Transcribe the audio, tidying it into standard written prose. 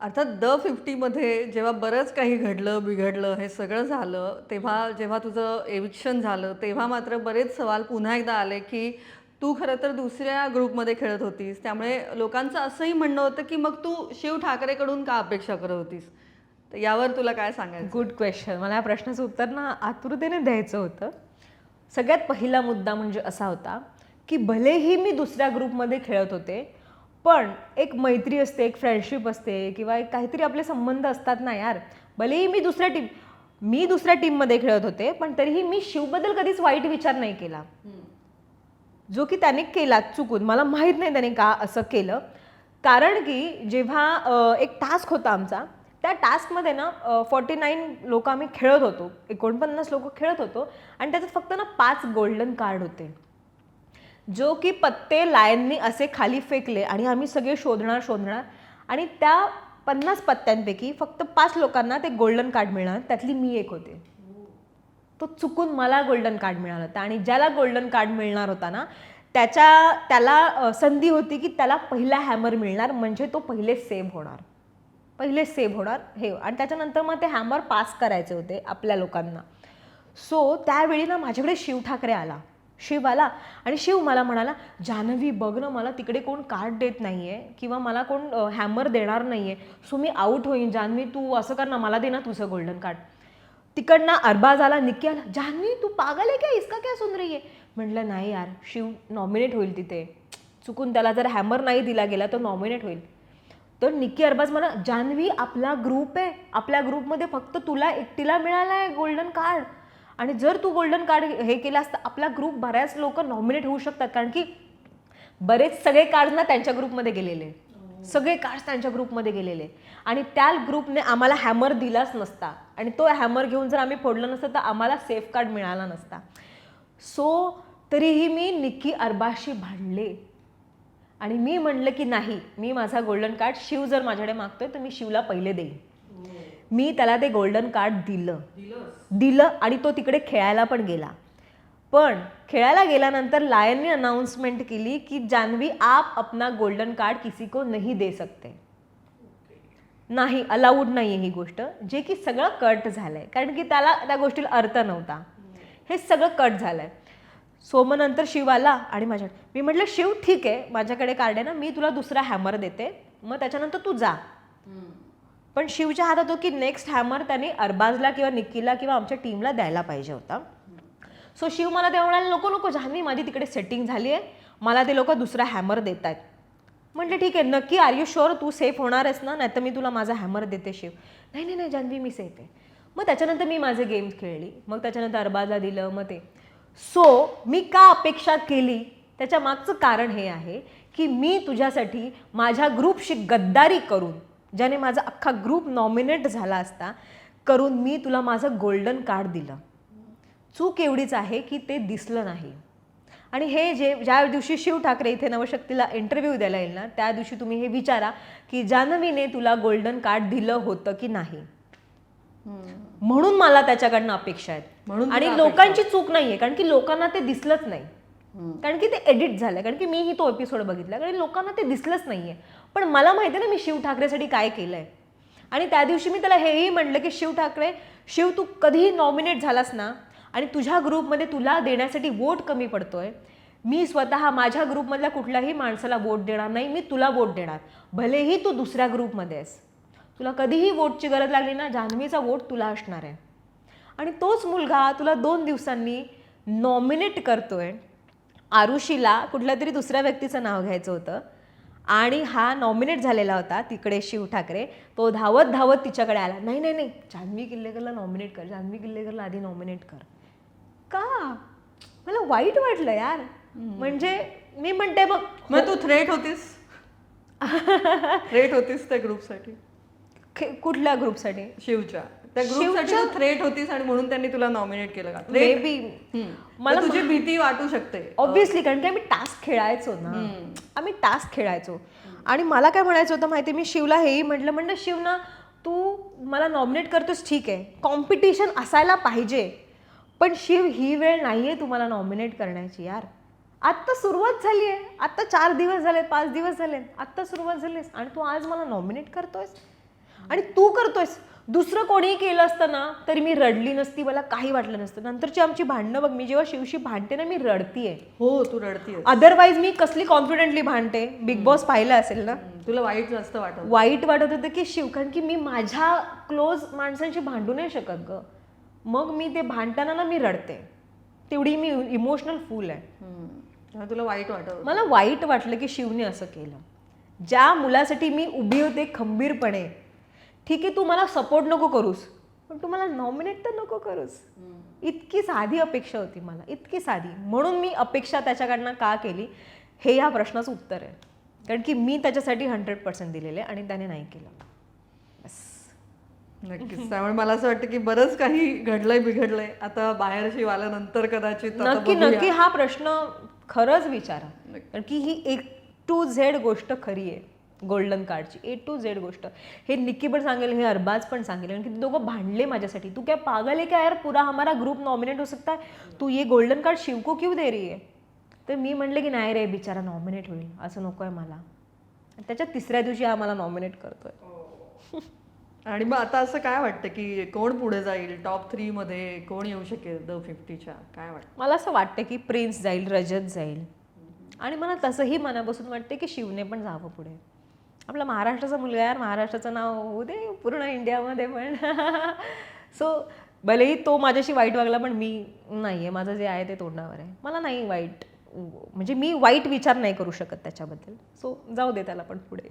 अर्थात द 50 मध्ये जेव्हा बरंच काही घडलं, बिघडलं, हे सगळं झालं, तेव्हा जेव्हा तुझं एविक्शन झालं, तेव्हा मात्र बरेच सवाल पुन्हा एकदा आले, की तू खरं तर दुसऱ्या ग्रुपमध्ये खेळत होतीस. त्यामुळे लोकांचं असंही म्हणणं होतं, की मग तू शिव ठाकरेकडून का अपेक्षा करत होतीस? तर यावर तुला काय सांगायचं आहे? Good question. मला या प्रश्नाचं उत्तर ना आतुरतेने द्यायचं होतं. सगळ्यात पहिला मुद्दा म्हणजे असा होता, की भलेही मी दुसऱ्या ग्रुपमध्ये खेळत होते, पण एक मैत्री असते, एक फ्रेंडशिप असते किंवा एक काहीतरी आपले संबंध असतात ना यार. भलेही मी दुसऱ्या टीममध्ये खेळत होते, पण तरीही मी शिवबद्दल कधीच वाईट विचार नाही केला. जो की त्याने केला चुकून. मला माहीत नाही त्याने का असं केलं. कारण की जेव्हा एक टास्क होता आमचा, त्या टास्कमध्ये ना 49 लोक आम्ही खेळत होतो, 49 लोक खेळत होतो आणि त्याच्यात फक्त ना 5 गोल्डन कार्ड होते, जो की पत्ते लायननी असे खाली फेकले आणि आम्ही सगळे शोधणार आणि त्या 50 पत्त्यांपैकी फक्त 5 लोकांना ते गोल्डन कार्ड मिळणार, त्यातली मी एक होते. तो चुकून मला गोल्डन कार्ड मिळाला होता आणि ज्याला गोल्डन कार्ड मिळणार होता ना त्याला संधी होती की त्याला पहिला हॅमर मिळणार, म्हणजे तो पहिले सेव्ह होणार हे. आणि त्याच्यानंतर मग ते हॅमर पास करायचे होते आपल्या लोकांना. सो त्यावेळी ना माझ्याकडे शिव ठाकरे शिव आला आणि शिव मला म्हणाला, जान्हवी बघ ना, मला तिकडे कोण कार्ड देत नाहीये किंवा मला कोण हॅमर देणार नाहीये, सो मी आउट होईन. जान्हवी तू असं कर ना, मला दे ना तुझं गोल्डन कार्ड. तिकडनं अरबाज आला, निक्की आला, जान्हवी तू पागल आहे क्या, इसका क्या सुन रही है. म्हटलं नाही यार, शिव नॉमिनेट होईल तिथे, चुकून त्याला जर हॅमर नाही दिला गेला तर नॉमिनेट होईल. तर निक्की अरबाज म्हणा, जान्हवी आपला ग्रुप आहे, आपल्या ग्रुपमध्ये फक्त तुला एकटीला मिळाला आहे गोल्डन कार्ड, आणि जर तू गोल्डन कार्ड हे केलास तर आपला ग्रुप बऱ्याच लोक नॉमिनेट होऊ शकतात, कारण की बरेच सगळे कार्ड ना त्यांच्या ग्रुपमध्ये गेलेले, सगळे कार्ड्स त्यांच्या ग्रुपमध्ये गेलेले आणि त्या ग्रुपने आम्हाला हॅमर दिलाच नसता आणि तो हॅमर घेऊन जर आम्ही फोडलं नसतं तर आम्हाला सेफ कार्ड मिळाला नसता. सो तरीही मी निक्की अरबाजशी भांडले आणि मी म्हणलं की नाही, मी माझा गोल्डन कार्ड, शिव जर माझ्याकडे मागतोय तर मी शिवला पहिले देईन. मी त्याला ते गोल्डन कार्ड दिलं आणि तो तिकडे खेळायला पण गेला. पण खेळायला गेल्यानंतर लायनने अनाउन्समेंट केली की जान्हवी आप अपना गोल्डन कार्ड किसी को नहीं दे सकते, नाही, अलाउड नाही आहे ही गोष्ट, जे की सगळं कट झालंय, कारण की त्याला त्या गोष्टीला अर्थ नव्हता. हे सगळं कट झालंय. सो मग नंतर शिव आला आणि मी म्हटलं, शिव ठीक आहे, माझ्याकडे कार्ड आहे ना, मी तुला दुसरा हॅमर देते, मग त्याच्यानंतर तू जा. पण शिवच्या हातात होतो की नेक्स्ट हॅमर त्याने अरबाजला किंवा निक्कीला किंवा आमच्या टीमला द्यायला पाहिजे होता. सो शिव मला तेव्हा म्हणाले, नको नको जान्हवी, माझी तिकडे सेटिंग झाली आहे, मला ते लोक दुसरा हॅमर देत आहेत. म्हटलं ठीक आहे, नक्की आर यू शुअर तू सेफ होणार आहेस ना, नाही तर मी तुला माझा हॅमर देते. शिव, नाही नाही जान्हवी मी सेफ आहे. मग त्याच्यानंतर मी माझे गेम्स खेळली, मग त्याच्यानंतर अरबाजला दिलं, मग ते. सो मी का अपेक्षा केली त्याच्या मागचं कारण हे आहे की मी तुझ्यासाठी माझ्या ग्रुपशी गद्दारी करून, ज्याने माझा अख्खा ग्रुप नॉमिनेट झाला असता, करून मी तुला माझं गोल्डन कार्ड दिलं. चूक एवढीच आहे की ते दिसलं नाही. आणि हे ज्या दिवशी शिव ठाकरे इथे नवशक्तीला इंटरव्ह्यू द्यायला येईल ना, त्या दिवशी तुम्ही हे विचारा की जान्हवीने तुला गोल्डन कार्ड दिलं होतं की नाही. म्हणून मला त्याच्याकडनं अपेक्षा आहेत, म्हणून आणि तुला लोकांची चूक नाहीये, कारण की लोकांना ते दिसलंच नाही, कारण की ते एडिट झालंय, कारण की मीही तो एपिसोड बघितला, कारण लोकांना ते दिसलंच नाहीये. पण मला माहिती आहे ना मी शिव ठाकरेसाठी काय केलंय. आणि त्या दिवशी मी त्याला हेही म्हणलं की शिव ठाकरे, शिव तू कधीही नॉमिनेट झालास ना आणि तुझ्या ग्रुपमध्ये तुला देण्यासाठी वोट कमी पडतोय, मी स्वतः माझ्या ग्रुपमधल्या कुठल्याही माणसाला वोट देणार नाही, मी तुला वोट देणार, भलेही तू दुसऱ्या ग्रुपमध्ये आहेस. तुला कधीही वोटची गरज लागली ना, जान्हवीचा वोट तुला असणार आहे. आणि तोच मुलगा तुला 2 दिवसांनी नॉमिनेट करतोय. आरुषीला कुठल्या तरी दुसऱ्या व्यक्तीचं नाव घ्यायचं होतं आणि हा नॉमिनेट झालेला होता तिकडे शिव ठाकरे, तो धावत धावत तिच्याकडे आला, नाही नाही नाही जान्हवी किल्लेकरला नॉमिनेट कर, जान्हवी किल्लेकरला आधी नॉमिनेट कर. का? मला वाईट वाटलं यार. म्हणजे मी म्हणते बघ, मग तू थ्रेट होतीस थ्रेट होतीस त्या ग्रुपसाठी, कुठल्या ग्रुपसाठी? शिवच्या त्या ग्रुपसाठी तू थ्रेट होतीस आणि म्हणून त्यांनी तुला नॉमिनेट केलं का? मे बी मला तुझी भीती वाटू शकते ऑब्व्हियसली, कारण की आम्ही टास्क खेळायचो ना, आणि मला काय म्हणायचं होतं माहिती, मी शिवला हेही म्हटलं शिव ना, तू मला नॉमिनेट करतोस ठीक आहे, कॉम्पिटिशन असायला पाहिजे, पण शिव ही वेळ नाहीये तुम्हाला नॉमिनेट करण्याची यार. आत्ता सुरुवात झाली आहे, आत्ता 4 दिवस झाले, 5 दिवस झाले, आत्ता सुरुवात झालीस आणि तू आज मला नॉमिनेट करतोयस. आणि तू करतोयस. दुसरं कोणीही केलं असतं ना तरी मी रडली नसती, मला काही वाटलं नसतं. नंतरची आमची भांडणं बघ, मी जेव्हा शिवशी भांडते ना मी रडतीये. हो, तू रडतीये. अदरवाईज मी कसली कॉन्फिडेंटली भांडते. बिग बॉस पाहिलं असेल ना. तुला वाईट जास्त वाटत. वाईट वाटत होतं की शिव, कारण की मी माझ्या क्लोज माणसांशी भांडू नाही शकत ग. मग मी ते भांडताना ना मी रडते, तेवढी मी इमोशनल फूल आहे. तेव्हा तुला वाईट वाटत. मला वाईट वाटलं की शिवने असं केलं. ज्या मुलासाठी मी उभी होते खंबीरपणे, ठीक आहे तू मला सपोर्ट नको करूस, पण तू मला नॉमिनेट तर नको करूस. इतकी साधी अपेक्षा होती मला, इतकी साधी. म्हणून मी अपेक्षा त्याच्याकडनं का केली हे या प्रश्नाचं उत्तर आहे. कारण की मी त्याच्यासाठी 100% दिलेले आणि त्याने नाही केलं. बस. नक्कीच. त्यामुळे मला असं वाटतं की बरंच काही घडलंय बिघडलंय. आता बाहेर शिव आल्यानंतर कदाचित आता नक्की बघूया. नक्की हा प्रश्न खरंच विचारा. कारण की ही A to Z गोष्ट खरी आहे गोल्डन कार्डची. A to Z गोष्ट. हे निक्की पण सांगेल, हे अरबाज पण सांगेल. कारण की ते दोघं भांडले माझ्यासाठी. तू क्या पागल है क्या यार, पूरा हमारा ग्रुप नॉमिनेट हो सकता है, तू ये गोल्डन कार्ड शिव को क्यों दे रही है. तर मी म्हणले की नाही रे, बिचारा नॉमिनेट होईल, असं नको आहे मला. त्याच्या तिसऱ्या दिवशी हा मला नॉमिनेट करतोय. आणि मग आता असं काय वाटतं की कोण पुढे जाईल टॉप 3 मध्ये, कोण येऊ शकेल द 50च्या, काय वाटतं? मला असं वाटतं की प्रिन्स जाईल, रजत जाईल. आणि मला तसंही मनापासून वाटते की शिवने पण जावं पुढे. आपला महाराष्ट्राचा मुलगा यार, महाराष्ट्राचं नाव होऊ दे पूर्ण इंडियामध्ये पण. सो भलेही तो माझ्याशी वाईट वागला, पण मी नाही आहे, माझं जे आहे ते तोंडावर आहे. मला नाही वाईट, म्हणजे मी वाईट विचार नाही करू शकत त्याच्याबद्दल. सो जाऊ दे त्याला पण पुढे.